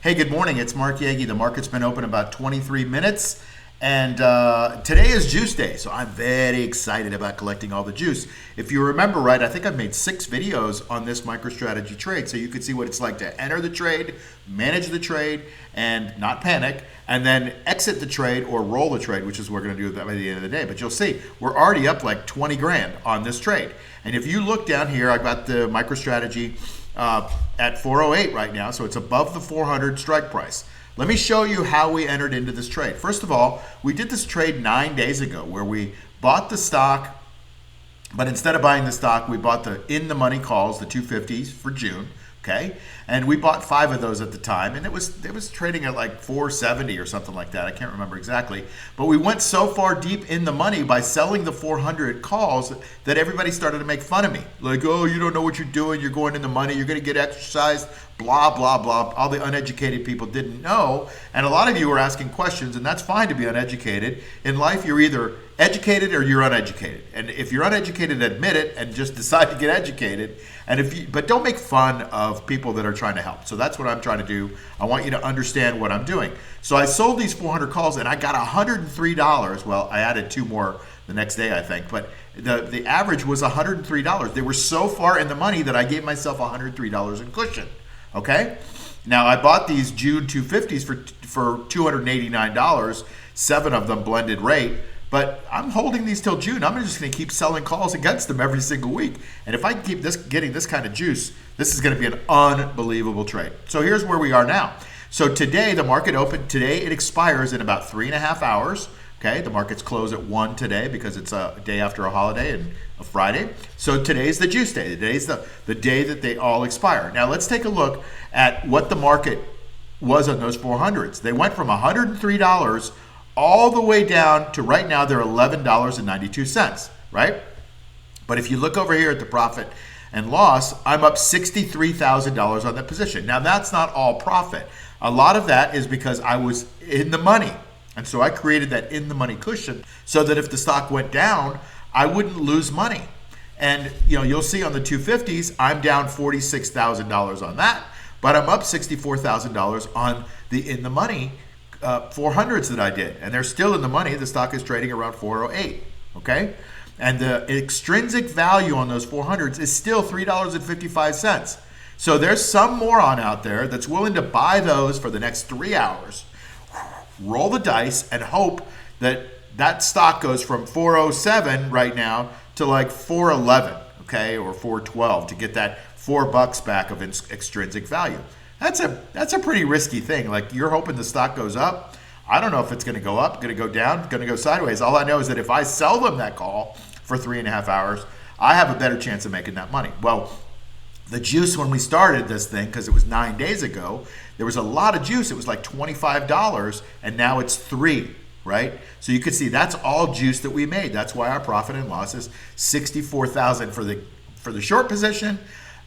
Hey, good morning. It's Mark Yagi. The market's been open about 23 minutes. And today is juice day, so I'm very excited about collecting all the juice. If you remember right, I think I've made 6 videos on this MicroStrategy trade, so you can see what it's like to enter the trade, manage the trade, and not panic, and then exit the trade or roll the trade, which is what we're going to do by the end of the day. But you'll see, we're already up like 20 grand on this trade. And if you look down here, I've got the MicroStrategy at 408 right now, so it's above the 400 strike price. Let me show you how we entered into this trade. First of all, we did this trade 9 days ago where we bought the stock, but instead of buying the stock, we bought the in-the-money calls, the 250s for June, okay? And we bought 5 of those at the time, and it was trading at like 470 or something like that. I can't remember exactly. But we went so far deep in the money by selling the 400 calls that everybody started to make fun of me. Like, oh, you don't know what you're doing. You're going in the money. You're going to get exercised. Blah, blah, blah. All the uneducated people didn't know. And a lot of you were asking questions, and that's fine to be uneducated. In life, you're either educated or you're uneducated. And if you're uneducated, admit it and just decide to get educated. But don't make fun of people that are trying to help. So that's what I'm trying to do. I want you to understand what I'm doing. So I sold these 400 calls and I got $103. Well, I added 2 more the next day, I think, but the average was $103. They were so far in the money that I gave myself $103 in cushion. Okay. Now I bought these June 250s for $289, 7 of them blended rate. But I'm holding these till June. I'm just going to keep selling calls against them every single week. And if I keep getting this kind of juice, this is going to be an unbelievable trade. So here's where we are now. So today, the market opened. Today, it expires in about 3.5 hours. Okay, the markets close at 1 today because it's a day after a holiday and a Friday. So today's the juice day. Today's the day that they all expire. Now let's take a look at what the market was on those 400s. They went from $103 all the way down to right now they're $11.92, right? But if you look over here at the profit and loss, I'm up $63,000 on that position. Now that's not all profit. A lot of that is because I was in the money. And so I created that in the money cushion so that if the stock went down, I wouldn't lose money. And you'll see on the 250s, I'm down $46,000 on that, but I'm up $64,000 on the in the money 400s that I did, and they're still in the money. The stock is trading around 408, okay? And the extrinsic value on those 400s is still $3.55. So there's some moron out there that's willing to buy those for the next 3 hours, roll the dice, and hope that that stock goes from 407 right now to like 411, okay, or 412 to get that $4 back of extrinsic value. That's a pretty risky thing. Like, you're hoping the stock goes up. I don't know if it's going to go up, going to go down, going to go sideways. All I know is that if I sell them that call for 3.5 hours, I have a better chance of making that money. Well, the juice when we started this thing, because it was 9 days ago, there was a lot of juice. It was like $25, and now it's $3, right? So you can see that's all juice that we made. That's why our profit and loss is $64,000 for the short position,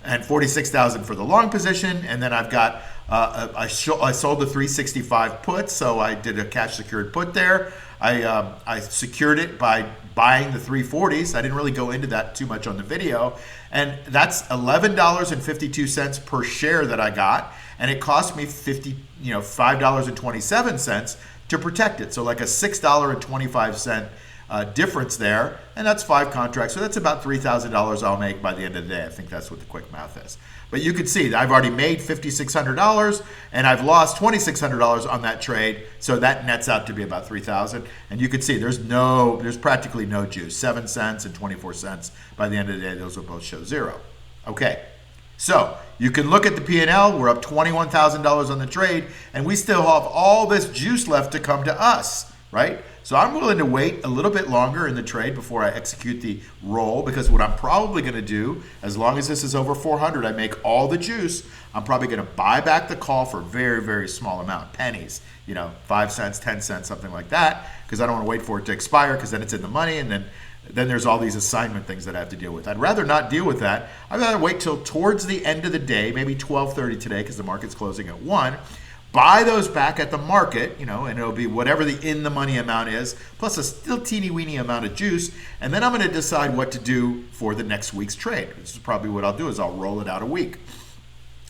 and $46,000 for the long position. And then I've got I sold the 365 put, so I did a cash secured put there. I secured it by buying the 340s. I didn't really go into that too much on the video, and that's $11.52 per share that I got, and it cost me $5.27 to protect it. So like a $6.25 difference there, and that's 5 contracts, so that's about $3,000 I'll make by the end of the day. I think that's what the quick math is. But you can see I've already made $5,600 and I've lost $2,600 on that trade, so that nets out to be about $3,000. And you can see there's practically no juice. 7 cents and 24 cents by the end of the day. Those will both show 0. Okay, so you can look at the P&L. We're up $21,000 on the trade, and we still have all this juice left to come to us, right? So I'm willing to wait a little bit longer in the trade before I execute the roll, because what I'm probably going to do, as long as this is over 400, I make all the juice, I'm probably going to buy back the call for a very, very small amount, pennies, 5 cents, 10 cents, something like that, because I don't want to wait for it to expire, because then it's in the money, and then there's all these assignment things that I have to deal with. I'd rather not deal with that. I'd rather wait till towards the end of the day, maybe 12:30 today, because the market's closing at 1, buy those back at the market, and it'll be whatever the in the money amount is, plus a still teeny weeny amount of juice, and then I'm going to decide what to do for the next week's trade. This is probably what I'll do, is I'll roll it out a week.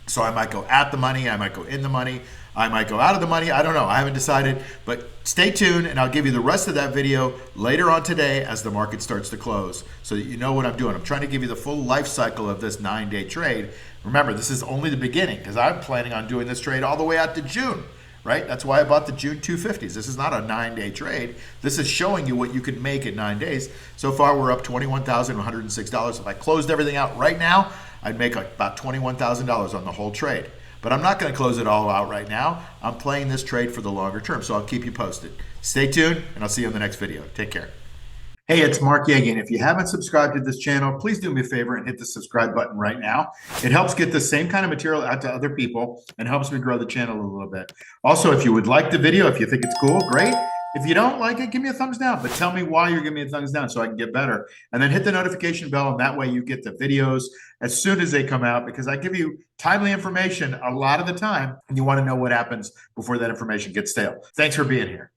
So I might go at the money, I might go in the money, I might go out of the money. I don't know. I haven't decided, but stay tuned and I'll give you the rest of that video later on today as the market starts to close so that you know what I'm doing. I'm trying to give you the full life cycle of this 9-day trade. Remember, this is only the beginning because I'm planning on doing this trade all the way out to June, right? That's why I bought the June 250s. This is not a 9-day trade. This is showing you what you can make in 9 days. So far, we're up $21,106. If I closed everything out right now, I'd make about $21,000 on the whole trade. But I'm not going to close it all out right now. I'm playing this trade for the longer term, so I'll keep you posted. Stay tuned, and I'll see you on the next video. Take care. Hey, it's Mark Yegan. If you haven't subscribed to this channel, please do me a favor and hit the subscribe button right now. It helps get the same kind of material out to other people and helps me grow the channel a little bit. Also, if you would like the video, if you think it's cool, great. If you don't like it, give me a thumbs down, but tell me why you're giving me a thumbs down so I can get better. And then hit the notification bell, and that way you get the videos as soon as they come out, because I give you timely information a lot of the time, and you want to know what happens before that information gets stale. Thanks for being here.